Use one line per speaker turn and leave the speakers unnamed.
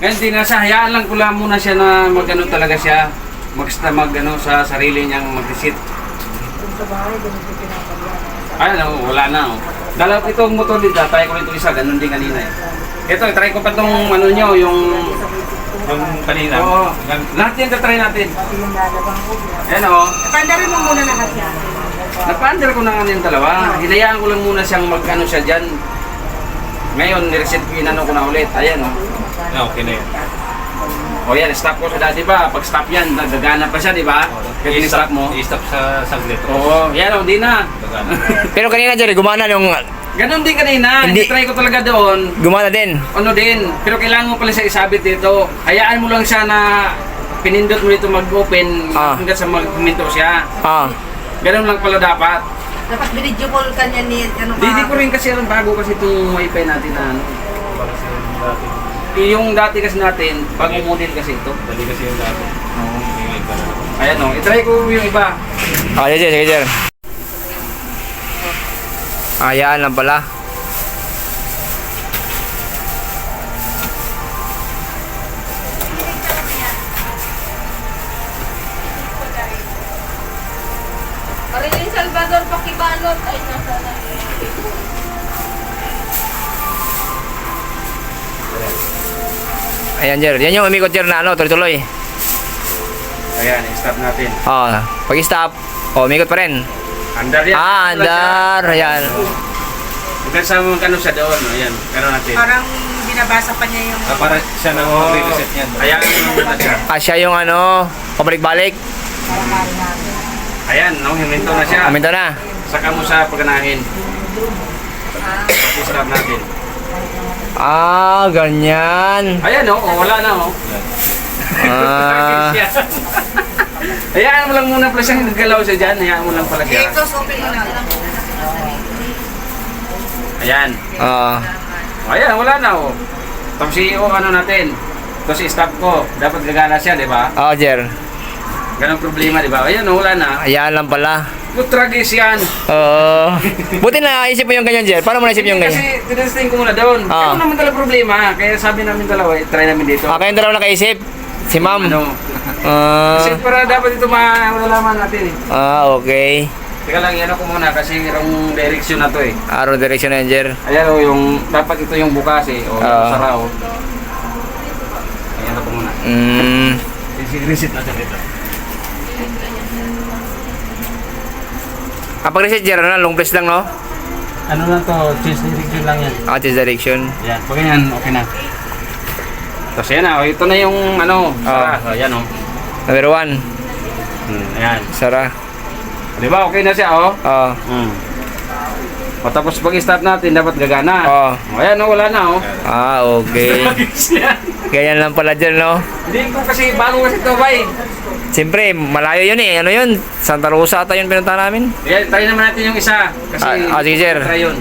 Ngayon di nasa, hayaan lang ko lang muna siya na mag-ano talaga siya. Mag-ano sa sarili niyang mag-reset.
Kung sa bahay, ganun din pinapagyan.
Ay, no, wala na. Oh. Dalaw itong motor din, try ko rin itong isa, ganun din kanina eh. Ito, try ko pa itong ano nyo, yung kanina. Oo, lahat yan try natin.
Pati yung lalabang ko.
Ayan o.
Pandarin mo muna lahat yan.
Napaandar ko na nga yung dalawa. Hinayaan ko lang muna siyang mag-ano siya dyan. Ngayon, nireset ko inano ko na ulit. Ayan o.
Okay na yan.
O yan, stop ko sa dati ba? Pag stop yan, nagagana pa siya, di ba? Kaya stop mo.
I-stop sa saglit.
Oo, yan o, di na.
Pero kanina, Jerry, gumana yung...
Ganon din kanina.
Hindi.
Try ko talaga doon.
Gumana din.
Ano din, pero kailangan mo pala siya isabit dito. Hayaan mo lang siya na pinindot mo dito mag-open hanggang sa mag-huminto siya. Ganun lang pala dapat.
Dapat binidyo call ka niya ni ano
Hindi ko rin kasi alam bago kasi itong wifi natin na ano. Yung dati kasi natin, bagong model kasi ito.
Dali kasi yung dati.
Oo. Ayan o, itry ko yung iba.
Sige, Jerry. Ayan lang pala.
Marilyn Salvador Pakibalot ay nasa na.
Ayan, Jerry. Yan yung umikot, Jerry, na ano, tuloy-tuloy.
Ayan, stop natin.
Pag-stop, umikot pa rin.
Andar yan.
Andar. Ayan.
Hanggang sa ano siya doon. Ayan, pero natin.
Parang binabasa pa niya yung...
Para siya na mag-reset niyan.
Ayan, ano siya.
Siya yung ano, pabalik-balik.
Ayan, no, huminto na siya.
Aminto na.
Saka mo sa paganahin. Stop natin.
Ganyan.
Ayan o, wala na o. Hayaan mo lang muna pala siya, nagalaw siya dyan. Hayaan mo lang pala siya.
Close open mo na.
Ayan. Ayan, wala na o. Tapos ano natin. Tapos i-stop ko. Dapat gagana siya, di ba?
Jer.
Ganong problema, di ba? Ayan o, wala na.
Ayan lang pala.
Tragis yan.
Buti na isip mo yung ganyan, Jer. Paano mo naisip yung ganyan?
Kasi tinasting ko muna doon. Ano naman talaga problema. Kaya sabi namin dalawa, try namin dito.
Kayong dalawa nakaisip? Si ma'am?
Ano? Kasi para dapat ito malalaman natin eh.
Okay.
Teka lang, yan ako muna kasi yung direction na to eh.
Araw direction na yan, Jer.
Ayan o, yung, dapat ito yung bukas eh. O, yung sara o. Ayan ako muna. Reset natin ito.
Pag-reset, Jer, long press lang, no?
Ano lang to, change direction lang yan.
Change direction.
Ayan, pag ganyan, okay na. Tapos yan na, ito na yung ano, sara. Ayan o.
Number 1.
Ayan.
Sara.
Di ba, okay na siya o? O tapos pag stop natin, dapat gagana. O ayan o, wala na o.
Okay. Ganyan lang pala, Jer, no?
Hindi ko kasi, bago kasi ito ba eh.
Siyempre, malayo yun eh. Ano yun? Santa Rosa ata yun pinunta namin.
Ayan, try naman natin yung isa. Kasi,
sige, Jer.
try yun.